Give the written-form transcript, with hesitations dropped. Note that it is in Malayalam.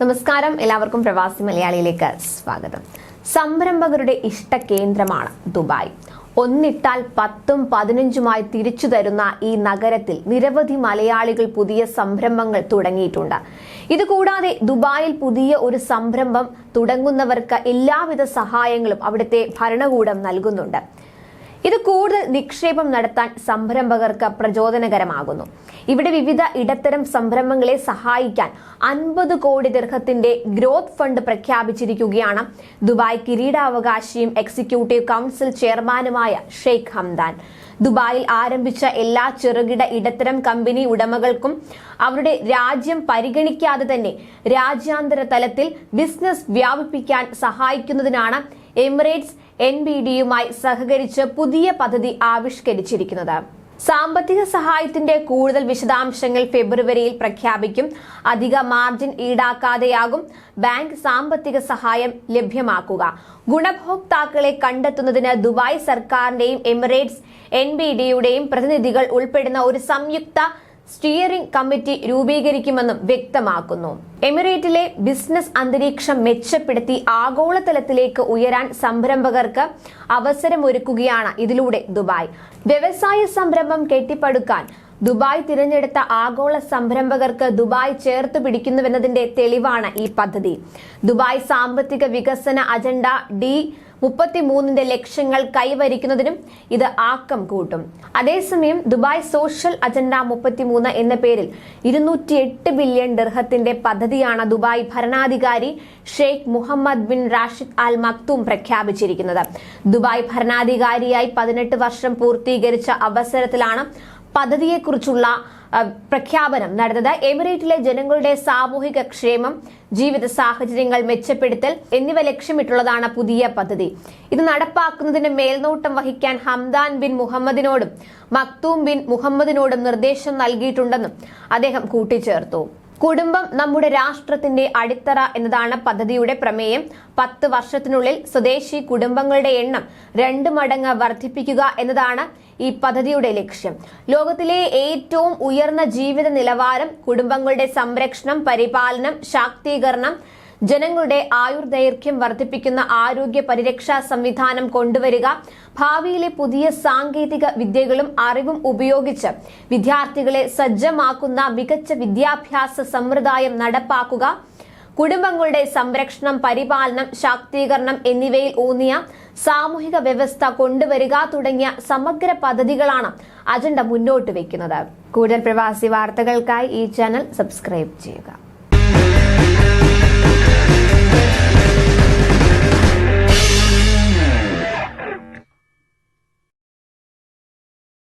നമസ്കാരം, എല്ലാവർക്കും പ്രവാസി മലയാളിയിലേക്ക് സ്വാഗതം. സംരംഭകരുടെ ഇഷ്ടകേന്ദ്രമാണ് ദുബായ്. ഒന്നിട്ടാൽ 10ഉം 15ഉമായി തിരിച്ചു തരുന്ന ഈ നഗരത്തിൽ നിരവധി മലയാളികൾ പുതിയ സംരംഭങ്ങൾ തുടങ്ങിയിട്ടുണ്ട്. ഇതുകൂടാതെ ദുബായിൽ പുതിയ ഒരു സംരംഭം തുടങ്ങുന്നവർക്ക് എല്ലാവിധ സഹായങ്ങളും അവിടുത്തെ ഭരണകൂടം നൽകുന്നുണ്ട്. ഇത് കൂടുതൽ നിക്ഷേപം നടത്താൻ സംരംഭകർക്ക് പ്രചോദനകരമാകുന്നു. ഇവിടെ വിവിധ ഇടത്തരം സംരംഭങ്ങളെ സഹായിക്കാൻ 50 കോടി ദിർഹത്തിന്റെ ഗ്രോത്ത് ഫണ്ട് പ്രഖ്യാപിച്ചിരിക്കുകയാണ് ദുബായ് കിരീടാവകാശിയും എക്സിക്യൂട്ടീവ് കൗൺസിൽ ചെയർമാനുമായ ഷെയ്ഖ് ഹംദാൻ. ദുബായിൽ ആരംഭിച്ച എല്ലാ ചെറുകിട ഇടത്തരം കമ്പനി ഉടമകൾക്കും അവരുടെ രാജ്യം പരിഗണിക്കാതെ തന്നെ രാജ്യാന്തര തലത്തിൽ ബിസിനസ് വ്യാപിപ്പിക്കാൻ സഹായിക്കുന്നതിനാണ് എമിറേറ്റ്സ് NBDയുമായി സഹകരിച്ച് പുതിയ പദ്ധതി ആവിഷ്കരിച്ചിരിക്കുന്നത്. സാമ്പത്തിക സഹായത്തിന്റെ കൂടുതൽ വിശദാംശങ്ങൾ ഫെബ്രുവരിയിൽ പ്രഖ്യാപിക്കും. അധിക മാർജിൻ ഈടാക്കാതെയാകും ബാങ്ക് സാമ്പത്തിക സഹായം ലഭ്യമാക്കുക. ഗുണഭോക്താക്കളെ കണ്ടെത്തുന്നതിന് ദുബായ് സർക്കാരിന്റെയും എമിറേറ്റ്സ് NBDയുടെയും പ്രതിനിധികൾ ഉൾപ്പെടുന്ന ഒരു സംയുക്ത സ്റ്റിയറിംഗ് കമ്മിറ്റി രൂപീകരിക്കുമെന്നും വ്യക്തമാക്കുന്നു. എമിറേറ്റിലെ ബിസിനസ് അന്തരീക്ഷം മെച്ചപ്പെടുത്തി ആഗോളതലത്തിലേക്ക് ഉയരാൻ സംരംഭകർക്ക് അവസരമൊരുക്കുകയാണ് ഇതിലൂടെ ദുബായ്. വ്യവസായ സംരംഭം കെട്ടിപ്പടുക്കാൻ ദുബായ് തിരഞ്ഞെടുത്ത ആഗോള സംരംഭകർക്ക് ദുബായ് ചേർത്ത് പിടിക്കുന്നുവെന്നതിന്റെ തെളിവാണ് ഈ പദ്ധതി. ദുബായ് സാമ്പത്തിക വികസന അജണ്ട D33ന്റെ ലക്ഷ്യങ്ങൾ കൈവരിക്കുന്നതിനും ഇത് ആക്കം കൂട്ടും. അതേസമയം ദുബായ് സോഷ്യൽ അജണ്ട 33 എന്ന പേരിൽ 208 ബില്യൺ ദിർഹത്തിന്റെ പദ്ധതിയാണ് ദുബായ് ഭരണാധികാരി Sheikh Mohammed bin Rashid Al Maktoum പ്രഖ്യാപിച്ചിരിക്കുന്നത്. ദുബായ് ഭരണാധികാരിയായി 18 വർഷം പൂർത്തീകരിച്ച അവസരത്തിലാണ് പദ്ധതിയെക്കുറിച്ചുള്ള പ്രഖ്യാപനം നടന്നത്. എമിറേറ്റിലെ ജനങ്ങളുടെ സാമൂഹിക ക്ഷേമം, ജീവിത സാഹചര്യങ്ങൾ മെച്ചപ്പെടുത്തൽ എന്നിവ ലക്ഷ്യമിട്ടുള്ളതാണ് പുതിയ പദ്ധതി. ഇത് നടപ്പാക്കുന്നതിന് മേൽനോട്ടം വഹിക്കാൻ ഹംദാൻ ബിൻ മുഹമ്മദിനോടും മക്തൂം ബിൻ മുഹമ്മദിനോടും നിർദ്ദേശം നൽകിയിട്ടുണ്ടെന്നും അദ്ദേഹം കൂട്ടിച്ചേർത്തു. കുടുംബം നമ്മുടെ രാഷ്ട്രത്തിന്റെ അടിത്തറ എന്നതാണ് പദ്ധതിയുടെ പ്രമേയം. 10 വർഷത്തിനുള്ളിൽ സ്വദേശി കുടുംബങ്ങളുടെ എണ്ണം 2 മടങ്ങ് വർദ്ധിപ്പിക്കുക എന്നതാണ് ഈ പദ്ധതിയുടെ ലക്ഷ്യം. ലോകത്തിലെ ഏറ്റവും ഉയർന്ന ജീവിത നിലവാരം, കുടുംബങ്ങളുടെ സംരക്ഷണം, പരിപാലനം, ശാക്തീകരണം, ജനങ്ങളുടെ ആയുർദൈർഘ്യം വർദ്ധിപ്പിക്കുന്ന ആരോഗ്യ പരിരക്ഷാ സംവിധാനം കൊണ്ടുവരിക, ഭാവിയിലെ പുതിയ സാങ്കേതിക വിദ്യകളും അറിവും ഉപയോഗിച്ച് വിദ്യാർത്ഥികളെ സജ്ജമാക്കുന്ന മികച്ച വിദ്യാഭ്യാസ സമ്പ്രദായം നടപ്പാക്കുക, കുടുംബങ്ങളുടെ സംരക്ഷണം, പരിപാലനം, ശാക്തീകരണം എന്നിവയിൽ ഊന്നിയ സാമൂഹിക വ്യവസ്ഥ കൊണ്ടുവരിക തുടങ്ങിയ സമഗ്ര പദ്ധതികളാണ് അജണ്ട മുന്നോട്ട് വയ്ക്കുന്നത്. കൂടുതൽ പ്രവാസി വാർത്തകൾക്കായി ഈ ചാനൽ സബ്സ്ക്രൈബ് ചെയ്യുക.